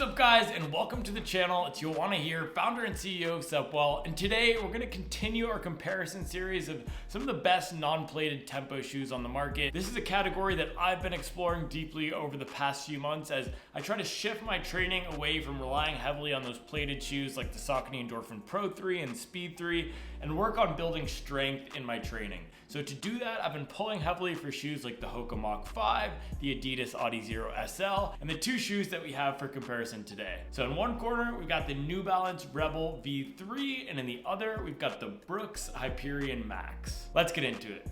What's up guys, and welcome to the channel. It's Joanna here, founder and CEO of Uptempo, and today we're going to continue our comparison series of some of the best non-plated tempo shoes on the market. This is a category that I've been exploring deeply over the past few months as I try to shift my training away from relying heavily on those plated shoes like the Saucony Endorphin Pro 3 and Speed 3 and work on building strength in my training. So to do that, I've been pulling heavily for shoes like the Hoka Mach 5, the Adidas Adizero SL, and the two shoes that we have for comparison today. So in one corner, we've got the New Balance Rebel V3, and in the other, we've got the Brooks Hyperion Max. Let's get into it.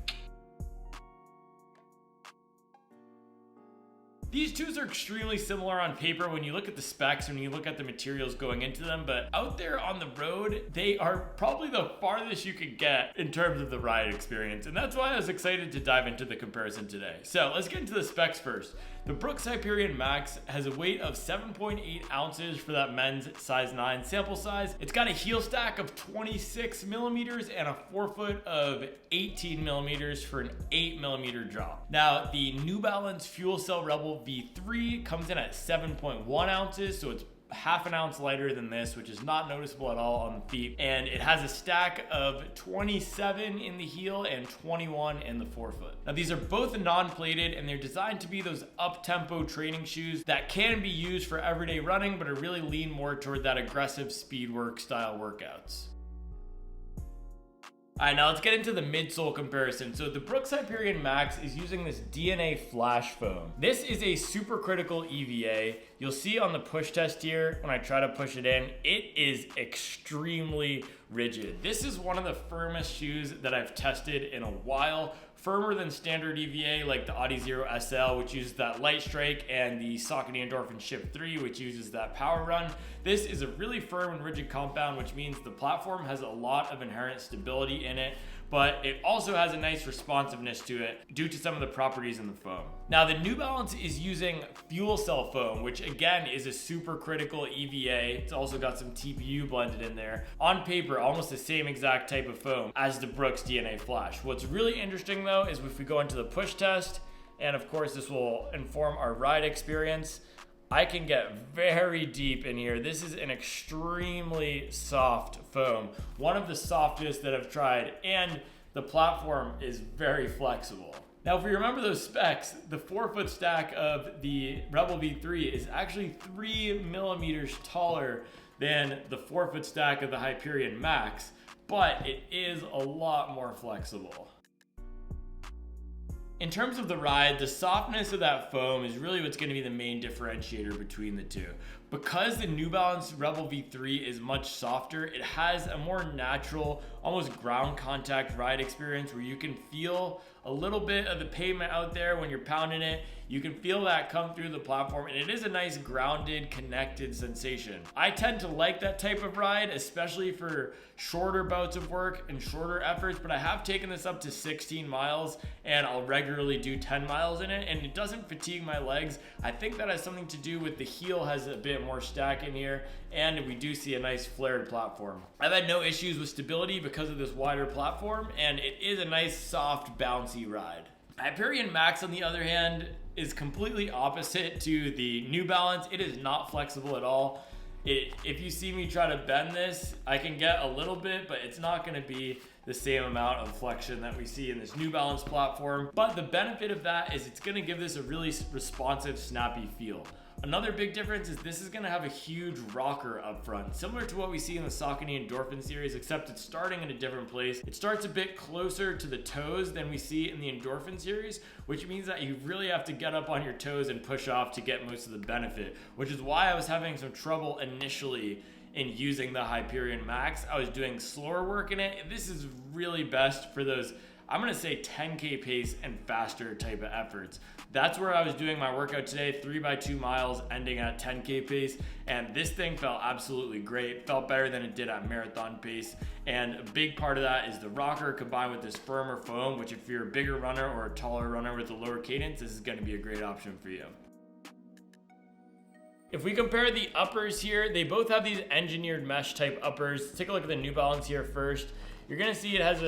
These shoes are extremely similar on paper when you look at the specs, when you look at the materials going into them, but out there on the road, they are probably the farthest you could get in terms of the ride experience. And that's why I was excited to dive into the comparison today. So let's get into the specs first. The Brooks Hyperion Max has a weight of 7.8 ounces for that men's size 9 sample size. It's got a heel stack of 26 millimeters and a forefoot of 18 millimeters for an 8 millimeter drop. Now, the New Balance FuelCell Rebel V3 comes in at 7.1 ounces, so it's half an ounce lighter than this, which is not noticeable at all on the feet, and it has a stack of 27 in the heel and 21 in the forefoot. Now these are both non-plated and they're designed to be those up-tempo training shoes that can be used for everyday running but are really lean more toward that aggressive speed work style workouts. All right, now let's get into the midsole comparison. So the Brooks Hyperion Max is using this DNA flash foam. This is a supercritical EVA. You'll see on the push test here, when I try to push it in, it is extremely rigid. This is one of the firmest shoes that I've tested in a while. Firmer than standard EVA like the Adizero SL, which uses that light strike, and the Saucony Endorphin Shift 3, which uses that power run. This is a really firm and rigid compound, which means the platform has a lot of inherent stability in it, but it also has a nice responsiveness to it due to some of the properties in the foam. Now the New Balance is using FuelCell foam, which again is a supercritical EVA. It's also got some TPU blended in there. On paper, almost the same exact type of foam as the Brooks DNA Flash. What's really interesting though is if we go into the push test, and of course this will inform our ride experience, I can get very deep in here. This is an extremely soft foam, one of the softest that I've tried, and the platform is very flexible. Now, if we remember those specs, the forefoot stack of the Rebel V3 is actually 3 millimeters taller than the forefoot stack of the Hyperion Max, but it is a lot more flexible. In terms of the ride, the softness of that foam is really what's going to be the main differentiator between the two. Because the New Balance Rebel V3 is much softer, it has a more natural, almost ground contact ride experience where you can feel a little bit of the pavement out there when you're pounding it. You can feel that come through the platform, and it is a nice grounded, connected sensation. I tend to like that type of ride, especially for shorter bouts of work and shorter efforts, but I have taken this up to 16 miles and I'll regularly do 10 miles in it, and it doesn't fatigue my legs. I think that has something to do with the heel has a bit more stack in here, and we do see a nice flared platform. I've had no issues with stability because of this wider platform, and it is a nice, soft, bouncy ride. Hyperion Max, on the other hand, is completely opposite to the New Balance. It is not flexible at all. If you see me try to bend this, I can get a little bit, but it's not going to be the same amount of flexion that we see in this New Balance platform. But the benefit of that is it's going to give this a really responsive, snappy feel. Another big difference is this is going to have a huge rocker up front, similar to what we see in the Saucony Endorphin series, except it's starting in a different place. It starts a bit closer to the toes than we see in the Endorphin series, which means that you really have to get up on your toes and push off to get most of the benefit, which is why I was having some trouble initially in using the Hyperion Max. I was doing slower work in it. This is really best for those, I'm gonna say 10K pace and faster type of efforts. That's where I was doing my workout today, 3x2 miles, ending at 10K pace, and this thing felt absolutely great. It felt better than it did at marathon pace, and a big part of that is the rocker combined with this firmer foam, which if you're a bigger runner or a taller runner with a lower cadence, this is gonna be a great option for you. If we compare the uppers here, they both have these engineered mesh type uppers. Let's take a look at the New Balance here first. You're gonna see it has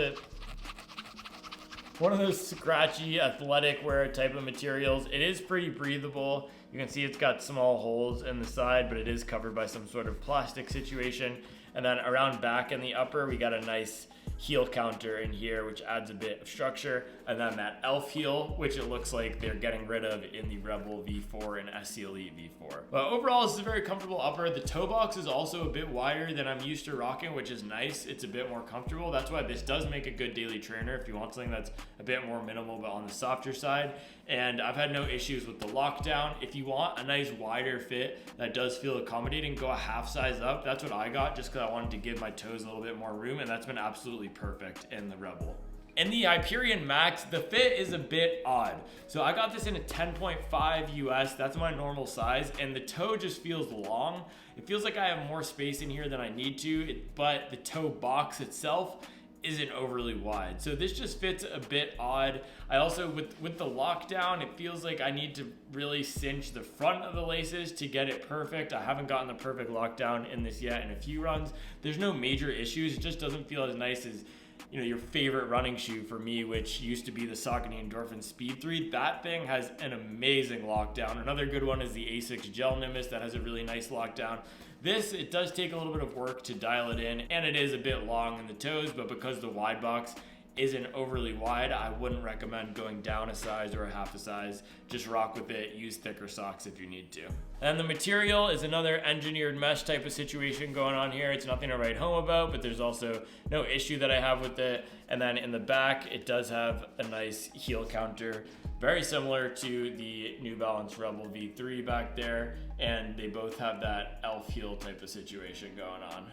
one of those scratchy athletic wear type of materials. It is pretty breathable. You can see it's got small holes in the side, but it is covered by some sort of plastic situation. And then around back in the upper, we got a nice heel counter in here, which adds a bit of structure. And then that elf heel, which it looks like they're getting rid of in the Rebel V4 and SC Elite V4. But overall, this is a very comfortable upper. The toe box is also a bit wider than I'm used to rocking, which is nice. It's a bit more comfortable. That's why this does make a good daily trainer if you want something that's a bit more minimal, but on the softer side. And I've had no issues with the lockdown. If you want a nice wider fit that does feel accommodating, go a half size up. That's what I got just because I wanted to give my toes a little bit more room, and that's been absolutely perfect in the Rebel. In the Hyperion Max, the fit is a bit odd. So I got this in a 10.5 US, that's my normal size, and the toe just feels long. It feels like I have more space in here than I need to, but the toe box itself isn't overly wide. So this just fits a bit odd. I also, with the lockdown, it feels like I need to really cinch the front of the laces to get it perfect. I haven't gotten the perfect lockdown in this yet in a few runs. There's no major issues. It just doesn't feel as nice as, you know, your favorite running shoe for me, which used to be the Saucony Endorphin Speed 3. That thing has an amazing lockdown. Another good one is the Asics Gel Nimbus that has a really nice lockdown. This, it does take a little bit of work to dial it in, and it is a bit long in the toes, but because the wide box isn't overly wide, I wouldn't recommend going down a size or a half a size. Just rock with it, use thicker socks if you need to. And the material is another engineered mesh type of situation going on here. It's nothing to write home about, but there's also no issue that I have with it. And then in the back, it does have a nice heel counter, very similar to the New Balance Rebel V3 back there. And they both have that elf heel type of situation going on.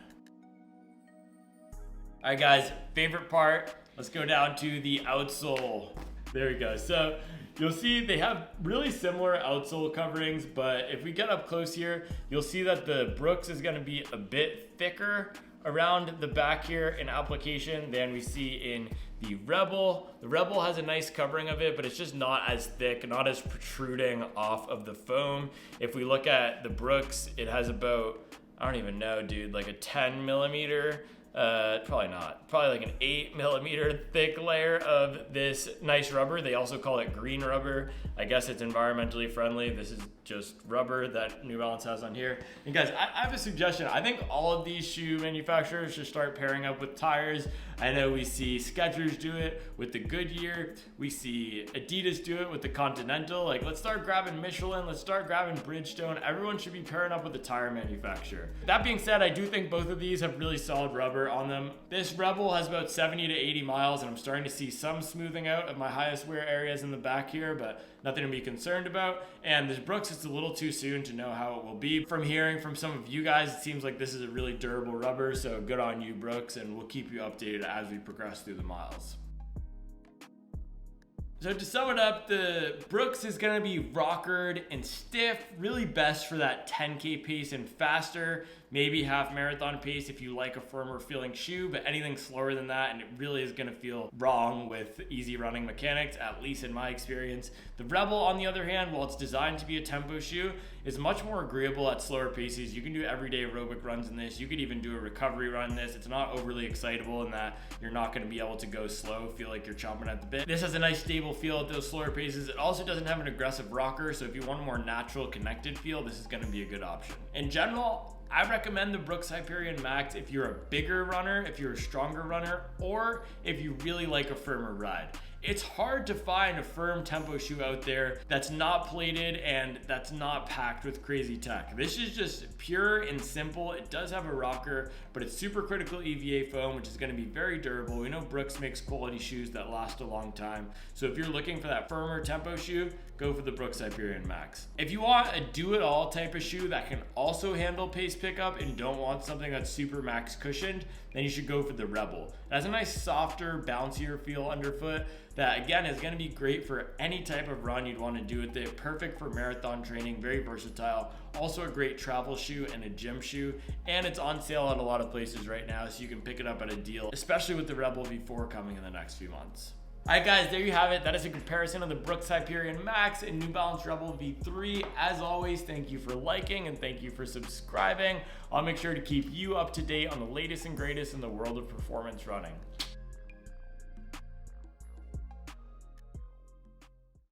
All right, guys, favorite part. Let's go down to the outsole. There we go. So you'll see they have really similar outsole coverings, but if we get up close here, you'll see that the Brooks is gonna be a bit thicker around the back here in application than we see in the Rebel. The Rebel has a nice covering of it, but it's just not as thick, not as protruding off of the foam. If we look at the Brooks, it has about, I don't even know, dude, like a 10 millimeter, probably not, probably like an 8 millimeter thick layer of this nice rubber. They also call it green rubber. I guess it's environmentally friendly. This is just rubber that New Balance has on here. And guys, I have a suggestion. I think all of these shoe manufacturers should start pairing up with tires. I know we see Skechers do it with the Goodyear. We see Adidas do it with the Continental. Like, let's start grabbing Michelin. Let's start grabbing Bridgestone. Everyone should be pairing up with the tire manufacturer. That being said, I do think both of these have really solid rubber on them. This Rebel has about 70 to 80 miles, and I'm starting to see some smoothing out of my highest wear areas in the back here, but nothing to be concerned about. And this Brooks, it's a little too soon to know how it will be. From hearing from some of you guys, it seems like this is a really durable rubber, so good on you, Brooks, and we'll keep you updated as we progress through the miles. So to sum it up, the Brooks is gonna be rockered and stiff, really best for that 10K pace and faster, maybe half marathon pace if you like a firmer feeling shoe, but anything slower than that, and it really is gonna feel wrong with easy running mechanics, at least in my experience. The Rebel, on the other hand, while it's designed to be a tempo shoe, is much more agreeable at slower paces. You can do everyday aerobic runs in this. You could even do a recovery run in this. It's not overly excitable in that you're not gonna be able to go slow, feel like you're chomping at the bit. This has a nice stable feel at those slower paces. It also doesn't have an aggressive rocker, so if you want a more natural connected feel, this is gonna be a good option. In general, I recommend the Brooks Hyperion Max if you're a bigger runner, if you're a stronger runner, or if you really like a firmer ride. It's hard to find a firm tempo shoe out there that's not plated and that's not packed with crazy tech. This is just pure and simple. It does have a rocker, but it's supercritical EVA foam, which is going to be very durable. We know Brooks makes quality shoes that last a long time. So if you're looking for that firmer tempo shoe, go for the Brooks Hyperion Max. If you want a do-it-all type of shoe that can also handle pace pickup and don't want something that's super max cushioned, then you should go for the Rebel. It has a nice softer, bouncier feel underfoot that, again, is going to be great for any type of run you'd want to do with it. Perfect for marathon training, very versatile. Also a great travel shoe and a gym shoe, and it's on sale at a lot of places right now, so you can pick it up at a deal, especially with the Rebel V4 coming in the next few months. All right, guys, there you have it. That is a comparison of the Brooks Hyperion Max and New Balance Rebel V3. As always, thank you for liking and thank you for subscribing. I'll make sure to keep you up to date on the latest and greatest in the world of performance running.